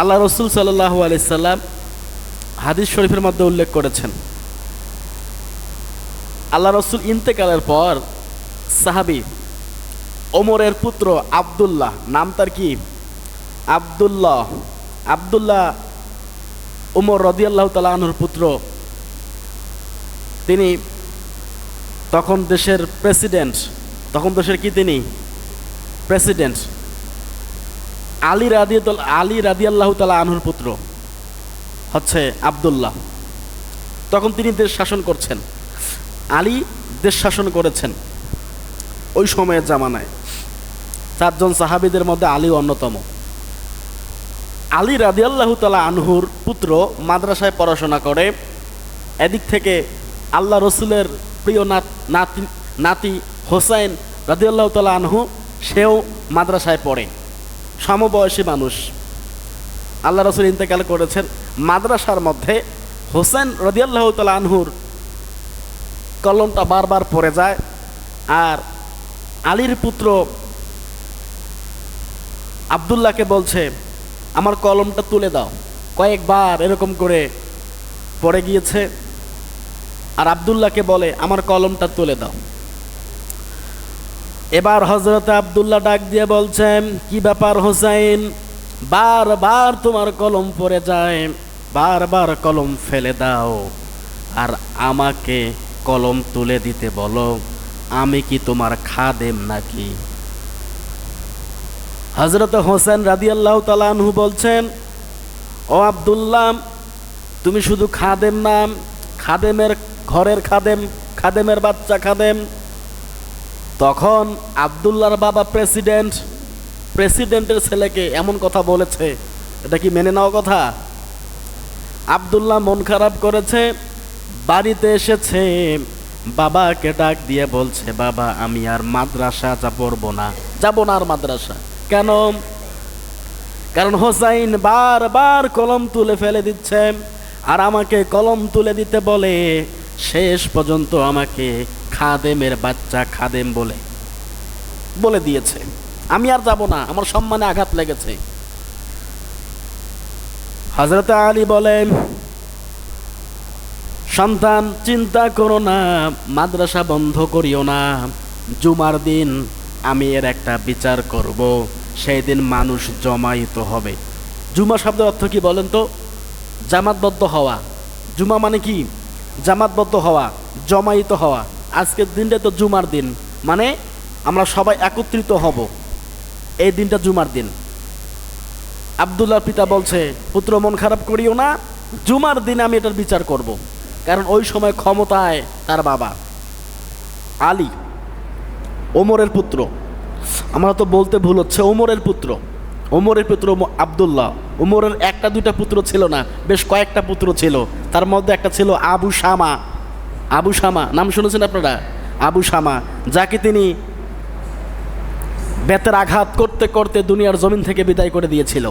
আল্লাহ রসুল সাল্লাল্লাহু আলাইহি সাল্লাম হাদিস শরীফের মধ্যে উল্লেখ করেছেন, আল্লাহ রসুল ইন্তেকালের পর সাহাবী ওমরের পুত্র আবদুল্লাহ, নাম তার কি? আবদুল্লাহ ওমর রাদিয়াল্লাহু তাআলা আনহুর পুত্র। তিনি তখন দেশের প্রেসিডেন্ট, তখন দেশের কি তিনি প্রেসিডেন্ট, আলী রাদিয়াল্লাহু তাআলা আনহুর পুত্র হচ্ছে আবদুল্লাহ। তখন তিনি দেশ শাসন করছেন, আলী দেশ শাসন করেছেন ওই সময়ের জামানায়। 4 জন সাহাবীদের মধ্যে আলী অন্যতম। আলী রাদিয়াল্লাহু তাআলা আনহুর পুত্র মাদ্রাসায় পড়াশোনা করে, এদিক থেকে আল্লাহ রসুলের প্রিয় নাতি হোসাইন রাদিয়াল্লাহু তাআলা আনহু, সেও মাদ্রাসায় পড়ে। সমবয়সী মানুষ। আল্লাহ রসুল ইন্তেকাল করেছেন, মাদ্রাসার মধ্যে হোসেন রাদিয়াল্লাহু তাআলা আনহুর কলমটা বারবার পড়ে যায়, আর আলীর পুত্র আবদুল্লাহকে বলছে আমার কলমটা তুলে দাও। কয়েকবার এরকম করে পড়ে গিয়েছে, আর আবদুল্লাহকে বলে আমার কলমটা তুলে দাও। এবার হযরত আবদুল্লাহ ডাক দিয়ে বলছেন, কি ব্যাপার হোসাইন, বারবার তোমার কলম পড়ে যায়, বারবার কলম ফেলে দাও, আর আমাকে কলম তুলে দিতে বলো, আমি কি তোমার খাদেম নাকি? হযরত হোসেন রাদিয়াল্লাহু তাআলা আনহু বলছেন, ও আবদুল্লাহ, তুমি শুধু খাদেম না, খাদেমের ঘরের খাদেম, খাদেমের বাচ্চা খাদেম। তখন আবদুল্লাহর বাবা প্রেসিডেন্টের ছেলেকে এমন কথা বলেছে, এটা কি মেনে নেওয়া কথা? আবদুল্লাহ মন খারাপ করেছে, বাড়িতে এসেছে, বাবাকে ডাক দিয়ে বলছে, বাবা আমি আর মাদ্রাসা পড়বো না, যাবো না আর মাদ্রাসা। কেন? কারণ হোসাইন বারবার কলম তুলে ফেলে দিচ্ছে, আর আমাকে কলম তুলে দিতে বলে, শেষ পর্যন্ত আমাকে খাদেমের বাচ্চা খাদেম বলে দিয়েছে। আমি আর যাব না, আমার সম্মানে আঘাত লেগেছে। হযরত আলী বলেন, সন্তান চিন্তা করো না, মাদ্রাসা বন্ধ করিও না, জুমার দিন আমি এর একটা বিচার করব, সেই দিন মানুষ জমায়েত হবে। জুমা শব্দের অর্থ কি বলেন তো? জামাতবদ্ধ হওয়া। জুমা মানে কি? জামাতবদ্ধ হওয়া, জমায়েত হওয়া। আজকের দিনটা তো জুমার দিন, মানে আমরা সবাই একত্রিত হব, এই দিনটা জুমার দিন। আবদুল্লাহর পিতা বলছে, পুত্র মন খারাপ করিও না, জুমার দিন আমি এটার বিচার করব। কারণ ওই সময় ক্ষমতায় তার বাবা আলী, ওমরের পুত্র। আমরা তো বলতে ভুল হচ্ছে, ওমরের পুত্র আবদুল্লাহ। ওমরের 1-2টা পুত্র ছিল না, বেশ কয়েকটা পুত্র ছিল। তার মধ্যে একটা ছিল আবু শামা, নাম শুনেছেন আপনারা? আবু শামা, যাকে তিনি বেতের আঘাত করতে করতে দুনিয়ার জমিন থেকে বিদায় করে দিয়েছিল,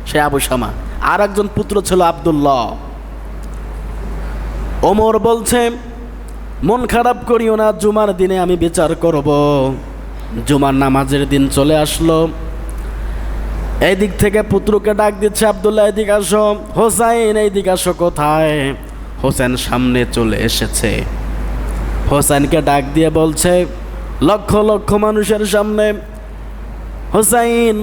সে আবু শামা। আর একজন পুত্র ছিল আবদুল্লাহ। ওমর বলছে, মন খারাপ করিও না, জুমার দিনে আমি বিচার করব। জুমার নামাজের দিন চলে আসলো, এই দিক থেকে পুত্রকে ডাক দিচ্ছে, আবদুল্লাহ এদিক আসো, হোসাইন এইদিক আসো। কোথায়? হোসেন সামনে চলে এসেছে। হোসেনকে ডাক দিয়ে বলছে লক্ষ লক্ষ মানুষের সামনে, হোসাইন,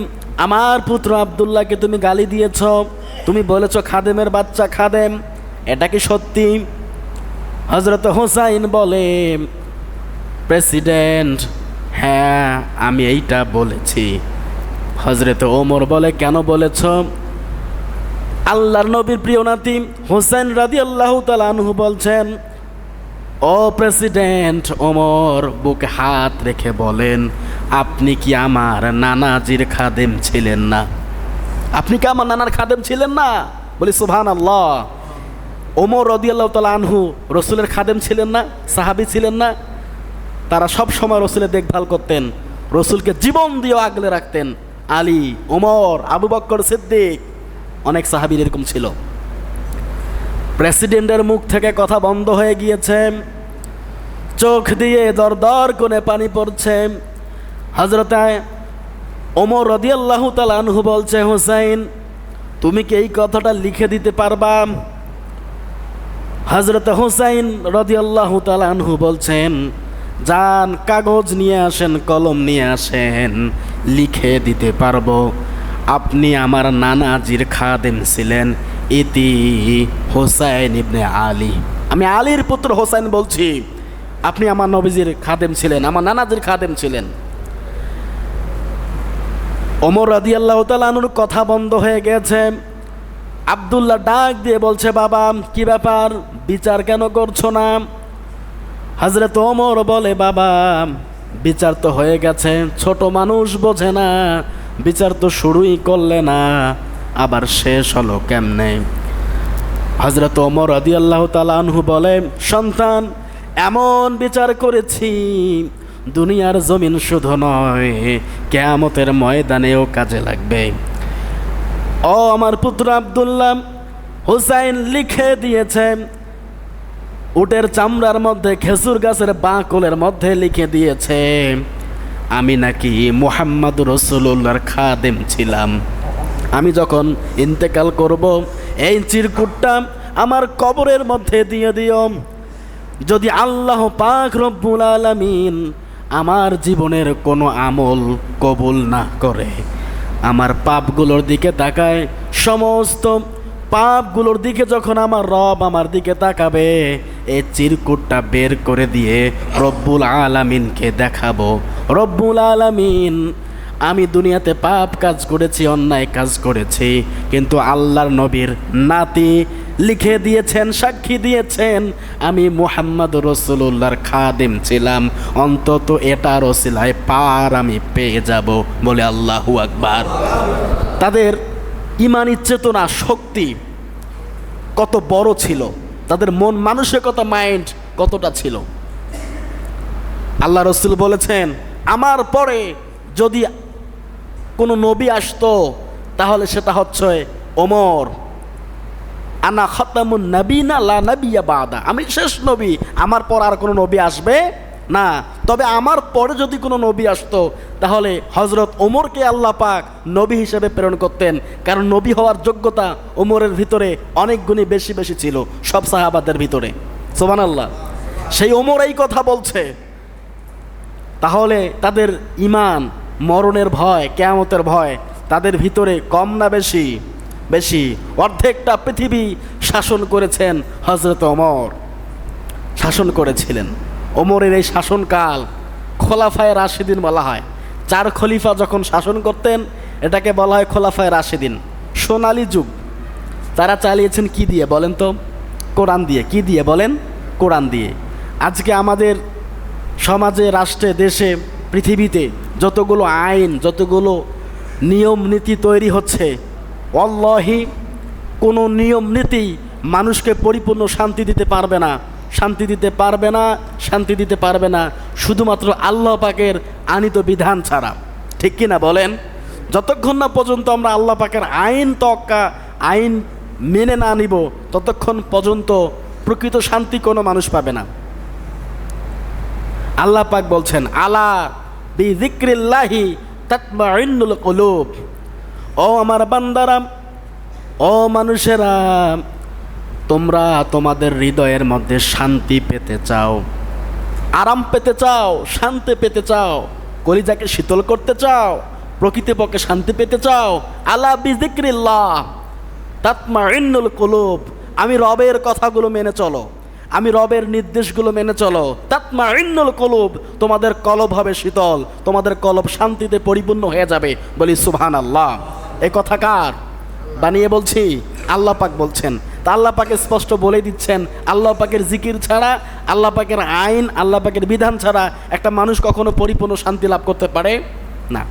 আমার পুত্র আবদুল্লাহকে তুমি গালি দিয়েছ, তুমি বলেছ খাদেমের বাচ্চা খাদেম, এটা কি সত্যি? হযরত হোসাইন বলে, প্রেসিডেন্ট, হ্যাঁ আমি এইটা বলেছি। হযরত ওমর বলে, কেন বলেছ? আল্লাহর নবীর প্রিয় নাতি হোসেন রাদিয়াল্লাহু তাআলা আনহু বলছেন, ও প্রেসিডেন্ট ওমর, বুকে হাত রেখে বলেন, আপনি কি আমার নানাজির খাদেম ছিলেন না? আপনি কি আমার নানার খাদেম ছিলেন না? বলি সুবহানাল্লাহ। ওমর রাদিয়াল্লাহু তাআলা আনহু রসুলের খাদেম ছিলেন না? সাহাবী ছিলেন না? তারা সব সময় রসুলের দেখভাল করতেন, রসুলকে জীবন দিয়ে আগলে রাখতেন। আলী, ওমর, আবু বকর সিদ্দিক, অনেক সাহাবী এরকম ছিল। প্রেসিডেন্টের মুখ থেকে কথা বন্ধ হয়ে গিয়েছে, চোখ দিয়ে দর দর করে পানি পড়ছে। হযরত ওমর রাদিয়াল্লাহু তাআলা আনহু বলছে, হোসাইন, তুমি কি এই কথাটা লিখে দিতে পারবা? হযরত হুসাইন রাদিয়াল্লাহু তাআলা আনহু বলছেন, যান কাগজ নিয়ে আসেন, কলম নিয়ে আসেন, লিখে দিতে পারবো। আপনি আমার নানাজির খাদেম ছিলেন, ইতি হুসাইন ইবনে আলী। আমি আলীর পুত্র হোসেন বলছি, আপনি আমার নবীজির খাদেম ছিলেন, আমার নানাজির খাদেম ছিলেন। ওমর রাদিয়াল্লাহু তাআলা আনহুর কথা বন্ধ হয়ে গেছে। আব্দুল্লাহ ডাক দিয়ে বলছে, বাবা কি ব্যাপার, বিচার কেন করছো না? হযরত ওমর বলে, বাবা বিচার তো হয়ে গেছে, ছোট মানুষ বোঝে না, বিচার তো শুরুই করলে না, আবার শেষ হলো কেমনে? হযরত ওমর রাদিয়াল্লাহু তাআলা আনহু বলে, সন্তান এমন বিচার করেছি দুনিয়ার জমিন শুধু নয়, কিয়ামতের ময়দানেও কাজে লাগবে। ও আমার পুত্র আব্দুল্লাহ, হুসাইন লিখে দিয়েছে, উটের চামড়ার মধ্যে, খেজুর গাছের বাকলের মধ্যে লিখে দিয়েছে, আমি নাকি মুহাম্মদুর রাসূলুল্লাহর খাদেম ছিলাম। আমি যখন ইন্তেকাল করব, এই চিরকুটটা আমার কবরের মধ্যে দিয়ে দিও। যদি আল্লাহ পাক রব্বুল আলামিন আমার জীবনের কোনো আমল কবুল না করে, আমার পাপগুলোর দিকে তাকায়, সমস্ত পাপগুলোর দিকে যখন আমার রব আমার দিকে তাকাবে, এই চিরকুটটা বের করে দিয়ে রব্বুল আলামিনকে দেখাবো, রব্বুল আলামিন আমি দুনিয়াতে পাপ কাজ করেছি, অন্যায় কাজ করেছি, কিন্তু আল্লাহর নবীর নাতি লিখে দিয়েছেন, সাক্ষী দিয়েছেন আমি মুহাম্মদ রাসূলুল্লাহর খাদেম ছিলাম, অন্তত এটার ওসিলায় পার আমি পেয়ে যাব, বলে আল্লাহু আকবার। তাদের ঈমানি চেতনা শক্তি কত বড় ছিল, তাদের মন মানসিকতা মাইন্ড কতটা ছিল। আল্লাহ রাসূল বলেছেন, আমার পরে যদি কোনো নবী আসতো তাহলে সেটা হচ্ছে ওমর। আনা খাতামুন নাবিয়িনা লা নাবিয়্যা বাদা, আমি শেষ নবী, আমার পর আর কোনো নবী আসবে না। তবে আমার পরে যদি কোনো নবী আসতো তাহলে হযরত ওমরকে আল্লাহ পাক নবী হিসেবে প্রেরণ করতেন, কারণ নবী হওয়ার যোগ্যতা ওমরের ভিতরে অনেক গুণে বেশি বেশি ছিল সব সাহাবাদের ভিতরে। সুবহানাল্লাহ। সেই ওমর এই কথা বলছে। তাহলে তাদের ঈমান, মরণের ভয়, কিয়ামতের ভয় তাদের ভিতরে কম না বেশি? বেশি। অর্ধেকটা পৃথিবী শাসন করেছেন হযরত ওমর, শাসন করেছিলেন। ওমরের এই শাসনকাল খোলাফায়ে রাশিদিন বলা হয়। 4 খলিফা যখন শাসন করতেন এটাকে বলা হয় খোলাফায়ে রাশিদিন, সোনালী যুগ। তারা চালিয়েছেন কি দিয়ে বলেন তো? কোরআন দিয়ে। কি দিয়ে বলেন? কোরআন দিয়ে। আজকে আমাদের সমাজে, রাষ্ট্রে, দেশে, পৃথিবীতে যতগুলো আইন, যতগুলো নিয়ম নীতি তৈরি হচ্ছে, ওয়াল্লাহি কোনো নিয়ম নীতি মানুষকে পরিপূর্ণ শান্তি দিতে পারবে না, শান্তি দিতে পারবে না, শান্তি দিতে পারবে না, শুধুমাত্র আল্লাহ পাকের আনিত বিধান ছাড়া। ঠিক কি না বলেন? যতক্ষণ না পর্যন্ত আমরা আল্লাহ পাকের আইন তওয়াক্কা, আইন মেনে না নিব, ততক্ষণ পর্যন্ত প্রকৃত শান্তি কোনো মানুষ পাবে না। আল্লাহ পাক বলছেন, আলা বিযিক্রিল্লাহি তাতমাইন্নুল কুলুব। ও আমার বান্দারা, ও মানুষেরা, তোমরা তোমাদের হৃদয়ের মধ্যে শান্তি পেতে চাও, আরাম পেতে চাও, শান্তি পেতে চাও, কলিজাকে শীতল করতে চাও, প্রকৃতপক্ষে শান্তি পেতে চাও, আলা বিযিক্রিল্লাহ তাতমাইন্নুল কুলুব। আমি রবের কথাগুলো মেনে চলো, আমি রবের নির্দেশগুলো মেনে চলো, তাতমাইন্নুল কুলুব, তোমাদের কলব হবে শীতল, তোমাদের কলব শান্তিতে পরিপূর্ণ হয়ে যাবে। বলি সুবহানাল্লাহ। এই কথা কার বানিয়ে বলছি? আল্লাহ পাক বলছেন। তা আল্লাহ পাকে স্পষ্ট বলে দিচ্ছেন, আল্লাহ পাকের জিকির ছাড়া, আল্লাহ পাকের আইন, আল্লাহ পাকের বিধান ছাড়া একটা মানুষ কখনো পরিপূর্ণ শান্তি লাভ করতে পারে না।